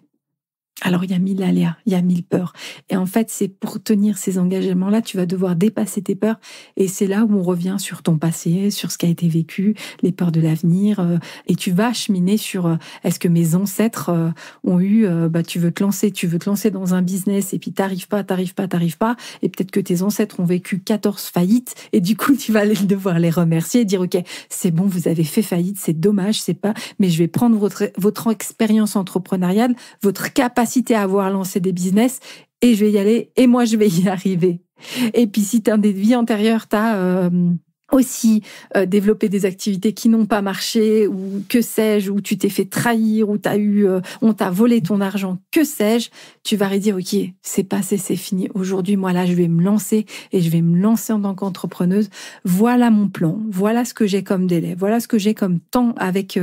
Alors, il y a 1000 aléas, il y a 1000 peurs. Et en fait, c'est pour tenir ces engagements-là, tu vas devoir dépasser tes peurs. Et c'est là où on revient sur ton passé, sur ce qui a été vécu, les peurs de l'avenir. Et tu vas cheminer sur est-ce que mes ancêtres ont eu, tu veux te lancer dans un business et puis t'arrives pas. Et peut-être que tes ancêtres ont vécu 14 faillites. Et du coup, tu vas devoir les remercier et dire, OK, c'est bon, vous avez fait faillite, c'est dommage, mais je vais prendre votre expérience entrepreneuriale, votre capacité à avoir lancé des business, et je vais y aller, et moi je vais y arriver. Et puis si tu as des vies antérieures, tu as aussi développé des activités qui n'ont pas marché, ou que sais-je, ou tu t'es fait trahir, ou on t'a volé ton argent, que sais-je, tu vas redire, OK, c'est passé, c'est fini. Aujourd'hui, moi là, je vais me lancer, et je vais me lancer en tant qu'entrepreneuse. Voilà mon plan, voilà ce que j'ai comme délai, voilà ce que j'ai comme temps avec,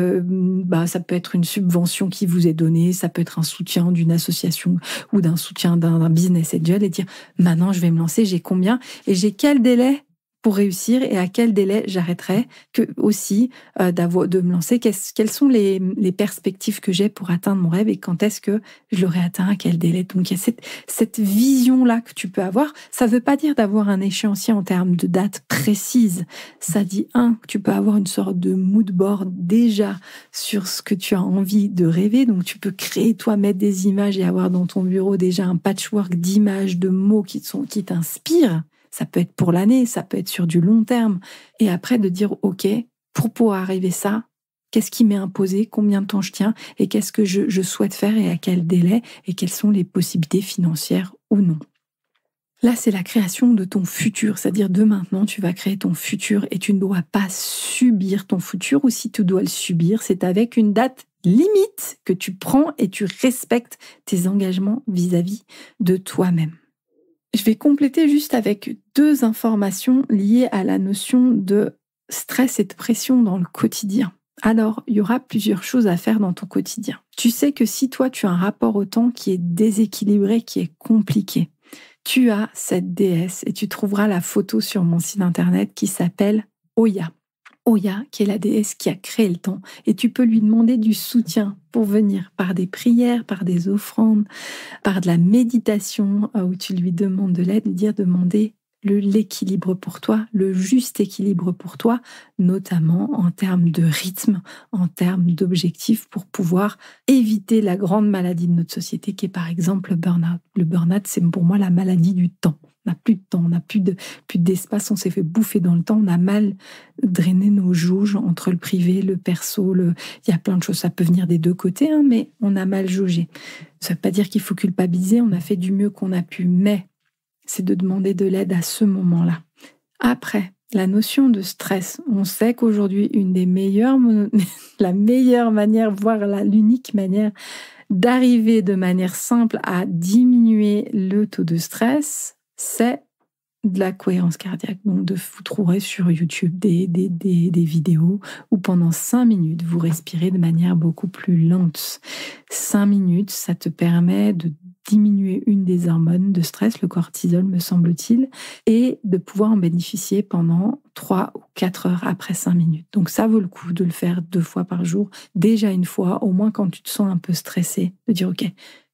ça peut être une subvention qui vous est donnée, ça peut être un soutien d'une association, ou d'un soutien d'un business angel, et dire, maintenant je vais me lancer, j'ai combien, et j'ai quel délai pour réussir et à quel délai j'arrêterai, que aussi de me lancer, quelles sont les perspectives que j'ai pour atteindre mon rêve et quand est-ce que je l'aurai atteint, à quel délai. Donc il y a cette vision-là que tu peux avoir. Ça ne veut pas dire d'avoir un échéancier en termes de date précise. Ça dit, que tu peux avoir une sorte de mood board déjà sur ce que tu as envie de rêver. Donc tu peux créer, toi, mettre des images et avoir dans ton bureau déjà un patchwork d'images, de mots qui t'inspirent. Ça peut être pour l'année, ça peut être sur du long terme. Et après, de dire, OK, pour pouvoir arriver ça, qu'est-ce qui m'est imposé, combien de temps je tiens, et qu'est-ce que je souhaite faire et à quel délai, et quelles sont les possibilités financières ou non. Là, c'est la création de ton futur, c'est-à-dire de maintenant, tu vas créer ton futur et tu ne dois pas subir ton futur, ou si tu dois le subir, c'est avec une date limite que tu prends et tu respectes tes engagements vis-à-vis de toi-même. Je vais compléter juste avec 2 informations liées à la notion de stress et de pression dans le quotidien. Alors, il y aura plusieurs choses à faire dans ton quotidien. Tu sais que si toi, tu as un rapport au temps qui est déséquilibré, qui est compliqué, tu as cette déesse et tu trouveras la photo sur mon site internet qui s'appelle Oya. Oya, qui est la déesse qui a créé le temps. Et tu peux lui demander du soutien pour venir par des prières, par des offrandes, par de la méditation, où tu lui demandes de l'aide, demander l'équilibre pour toi, le juste équilibre pour toi, notamment en termes de rythme, en termes d'objectifs pour pouvoir éviter la grande maladie de notre société qui est par exemple le burn-out. Le burn-out, c'est pour moi la maladie du temps. On n'a plus de temps, on n'a plus d'espace, on s'est fait bouffer dans le temps, on a mal drainé nos jauges entre le privé, le perso, il y a plein de choses, ça peut venir des 2 côtés, mais on a mal jaugé. Ça ne veut pas dire qu'il faut culpabiliser, on a fait du mieux qu'on a pu, mais c'est de demander de l'aide à ce moment-là. Après, la notion de stress, on sait qu'aujourd'hui, la meilleure manière, voire l'unique manière d'arriver de manière simple à diminuer le taux de stress, c'est de la cohérence cardiaque. Donc, vous trouverez sur YouTube des vidéos où pendant 5 minutes, vous respirez de manière beaucoup plus lente. 5 minutes, ça te permet de diminuer une des hormones de stress, le cortisol, me semble-t-il, et de pouvoir en bénéficier pendant 3 ou 4 heures après 5 minutes. Donc, ça vaut le coup de le faire 2 fois par jour. Déjà une fois, au moins quand tu te sens un peu stressé, de dire, OK,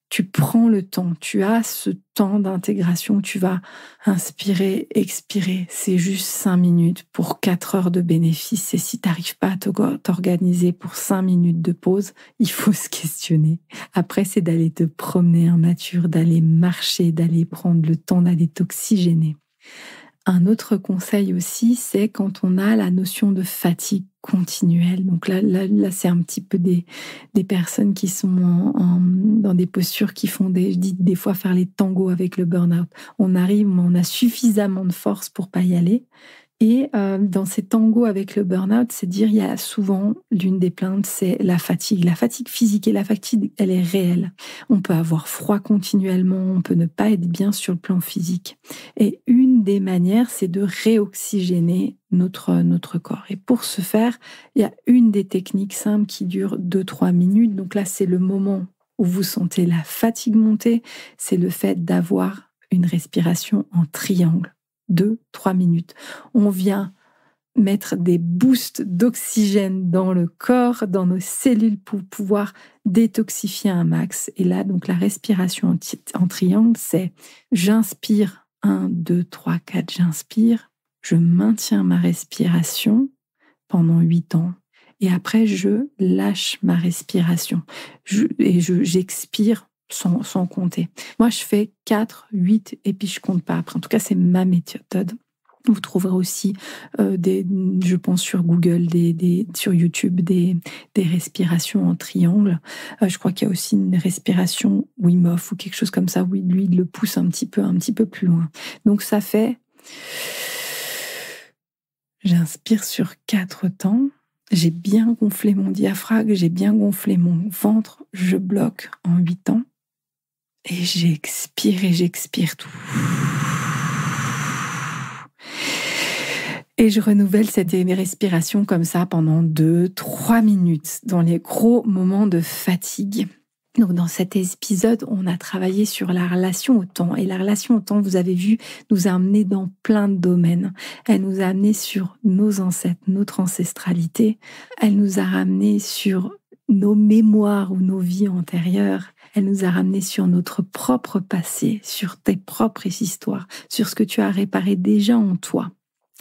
tu prends le temps, tu as ce temps d'intégration où tu vas inspirer, expirer. C'est juste 5 minutes pour 4 heures de bénéfice. Et si tu n'arrives pas à t'organiser pour 5 minutes de pause, il faut se questionner. Après, c'est d'aller te promener en nature, d'aller marcher, d'aller prendre le temps d'aller t'oxygéner. Un autre conseil aussi, c'est quand on a la notion de fatigue continuelle. Donc là c'est un petit peu des personnes qui sont dans des postures qui font des fois faire les tangos avec le burn-out. On arrive, on a suffisamment de force pour pas y aller. Et dans ces tangos avec le burn-out, c'est dire, il y a souvent, l'une des plaintes, c'est la fatigue physique. Et la fatigue, elle est réelle. On peut avoir froid continuellement, on peut ne pas être bien sur le plan physique. Et une des manières, c'est de réoxygéner notre corps. Et pour ce faire, il y a une des techniques simples qui dure 2-3 minutes. Donc là, c'est le moment où vous sentez la fatigue monter. C'est le fait d'avoir une respiration en triangle. 2-3 minutes. On vient mettre des boosts d'oxygène dans le corps, dans nos cellules pour pouvoir détoxifier un max. Et là, donc la respiration en triangle, c'est j'inspire 1, 2, 3, 4, j'inspire, je maintiens ma respiration pendant 8 ans. Et après, je lâche ma respiration. J'expire sans compter. Moi, je fais 4, 8 et puis je compte pas après. En tout cas, c'est ma méthode. Vous trouverez aussi, je pense sur Google, sur YouTube, des respirations en triangle. Je crois qu'il y a aussi une respiration Wim Hof ou quelque chose comme ça, où lui, il le pousse un petit peu plus loin. Donc, ça fait... J'inspire sur 4 temps. J'ai bien gonflé mon diaphragme, j'ai bien gonflé mon ventre. Je bloque en 8 temps. Et j'expire tout. Et je renouvelle cette respiration comme ça pendant 2-3 minutes dans les gros moments de fatigue. Donc dans cet épisode, on a travaillé sur la relation au temps. Et la relation au temps, vous avez vu, nous a amené dans plein de domaines. Elle nous a amené sur nos ancêtres, notre ancestralité. Elle nous a ramené sur nos mémoires ou nos vies antérieures. Elle nous a ramené sur notre propre passé, sur tes propres histoires, sur ce que tu as réparé déjà en toi.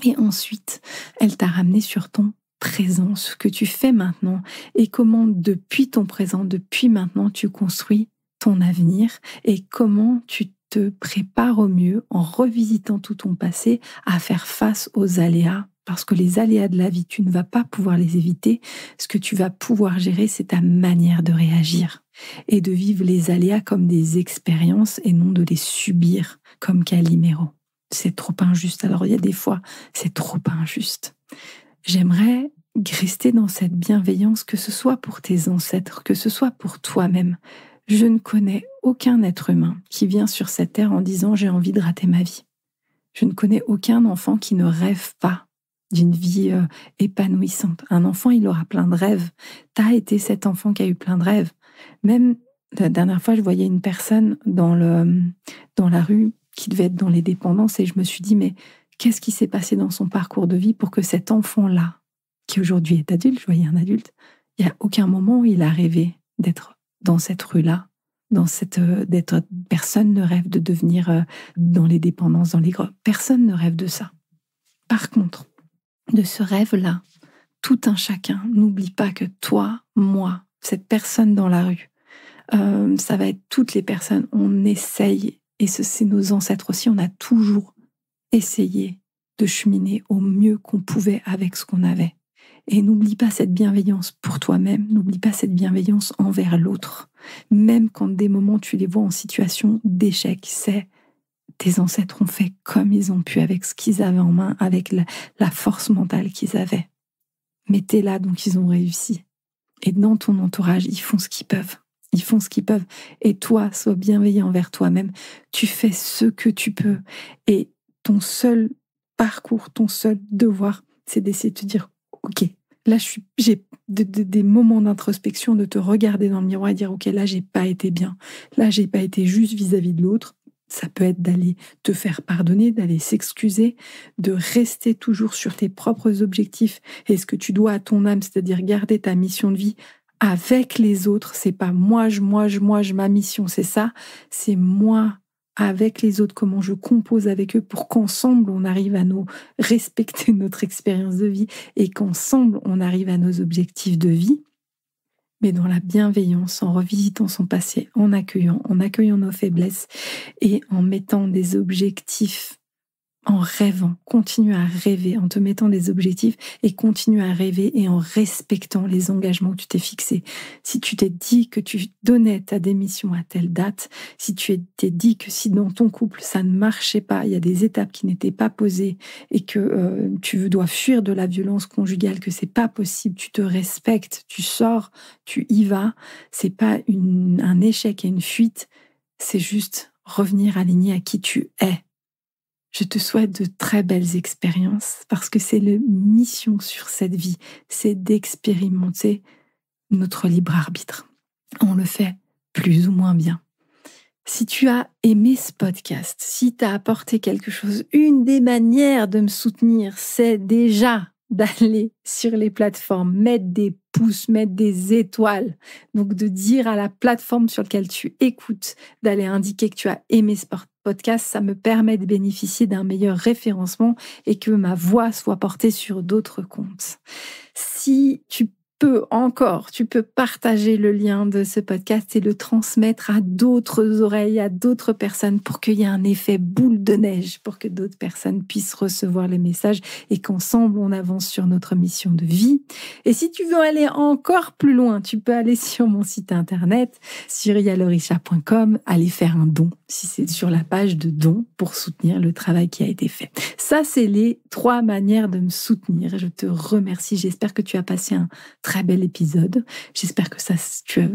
Et ensuite, elle t'a ramené sur ton présent, ce que tu fais maintenant et comment depuis ton présent, depuis maintenant, tu construis ton avenir et comment tu te prépares au mieux en revisitant tout ton passé à faire face aux aléas. Parce que les aléas de la vie, tu ne vas pas pouvoir les éviter. Ce que tu vas pouvoir gérer, c'est ta manière de réagir et de vivre les aléas comme des expériences et non de les subir comme Calimero. C'est trop injuste. Alors il y a des fois, c'est trop injuste. J'aimerais rester dans cette bienveillance, que ce soit pour tes ancêtres, que ce soit pour toi-même. Je ne connais aucun être humain qui vient sur cette terre en disant « j'ai envie de rater ma vie ». Je ne connais aucun enfant qui ne rêve pas d'une vie épanouissante. Un enfant, il aura plein de rêves. T'as été cet enfant qui a eu plein de rêves. Même la dernière fois, je voyais une personne dans la rue qui devait être dans les dépendances et je me suis dit « mais qu'est-ce qui s'est passé dans son parcours de vie pour que cet enfant-là, qui aujourd'hui est adulte, je voyais un adulte, il n'y a aucun moment où il a rêvé d'être dans cette rue-là, personne ne rêve de devenir dans les dépendances, dans les grottes. Personne ne rêve de ça. Par contre, de ce rêve-là, tout un chacun, n'oublie pas que toi, moi, cette personne dans la rue, ça va être toutes les personnes, on essaye, et c'est nos ancêtres aussi, on a toujours essayer de cheminer au mieux qu'on pouvait avec ce qu'on avait. Et n'oublie pas cette bienveillance pour toi-même, n'oublie pas cette bienveillance envers l'autre. Même quand des moments tu les vois en situation d'échec, c'est tes ancêtres ont fait comme ils ont pu avec ce qu'ils avaient en main, avec la force mentale qu'ils avaient. Mais t'es là, donc ils ont réussi. Et dans ton entourage, ils font ce qu'ils peuvent. Ils font ce qu'ils peuvent. Et toi, sois bienveillant envers toi-même. Tu fais ce que tu peux. Et ton seul parcours, ton seul devoir, c'est d'essayer de te dire « Ok, là, j'ai des moments d'introspection, de te regarder dans le miroir et dire « Ok, là, j'ai pas été bien. Là, j'ai pas été juste vis-à-vis de l'autre. » Ça peut être d'aller te faire pardonner, d'aller s'excuser, de rester toujours sur tes propres objectifs et ce que tu dois à ton âme, c'est-à-dire garder ta mission de vie avec les autres. C'est pas moi, ma mission, c'est ça. C'est moi avec les autres, comment je compose avec eux pour qu'ensemble, on arrive à nous respecter notre expérience de vie et qu'ensemble, on arrive à nos objectifs de vie, mais dans la bienveillance, en revisitant son passé, en accueillant nos faiblesses et en mettant des objectifs, en rêvant, continue à rêver, en te mettant des objectifs et continue à rêver et en respectant les engagements que tu t'es fixés. Si tu t'es dit que tu donnais ta démission à telle date, si tu t'es dit que si dans ton couple ça ne marchait pas, il y a des étapes qui n'étaient pas posées et que tu dois fuir de la violence conjugale, que c'est pas possible, tu te respectes, tu sors, tu y vas, c'est pas un échec et une fuite, c'est juste revenir aligné à qui tu es. Je te souhaite de très belles expériences parce que c'est la mission sur cette vie, c'est d'expérimenter notre libre arbitre. On le fait plus ou moins bien. Si tu as aimé ce podcast, si tu as apporté quelque chose, une des manières de me soutenir, c'est déjà d'aller sur les plateformes, mettre des pouces, mettre des étoiles. Donc, de dire à la plateforme sur laquelle tu écoutes, d'aller indiquer que tu as aimé ce podcast, ça me permet de bénéficier d'un meilleur référencement et que ma voix soit portée sur d'autres comptes. Si tu peux partager le lien de ce podcast et le transmettre à d'autres oreilles, à d'autres personnes pour qu'il y ait un effet boule de neige, pour que d'autres personnes puissent recevoir les messages et qu'ensemble on avance sur notre mission de vie. Et si tu veux aller encore plus loin, tu peux aller sur mon site internet, cyriellericha.com, aller faire un don, si c'est sur la page de don pour soutenir le travail qui a été fait. Ça, c'est les 3 manières de me soutenir. Je te remercie. J'espère que tu as passé un très bel épisode. J'espère que tu as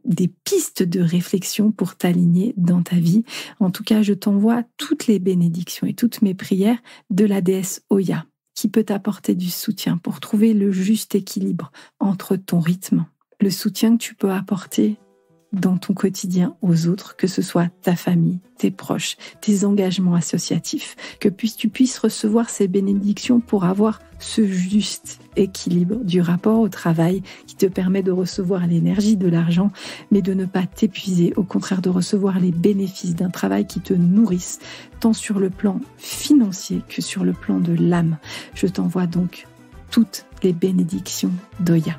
des pistes de réflexion pour t'aligner dans ta vie. En tout cas, je t'envoie toutes les bénédictions et toutes mes prières de la déesse Oya, qui peut t'apporter du soutien pour trouver le juste équilibre entre ton rythme, le soutien que tu peux apporter dans ton quotidien aux autres, que ce soit ta famille, tes proches, tes engagements associatifs, que tu puisses recevoir ces bénédictions pour avoir ce juste équilibre du rapport au travail qui te permet de recevoir l'énergie de l'argent, mais de ne pas t'épuiser, au contraire de recevoir les bénéfices d'un travail qui te nourrisse, tant sur le plan financier que sur le plan de l'âme. Je t'envoie donc toutes les bénédictions d'Oya.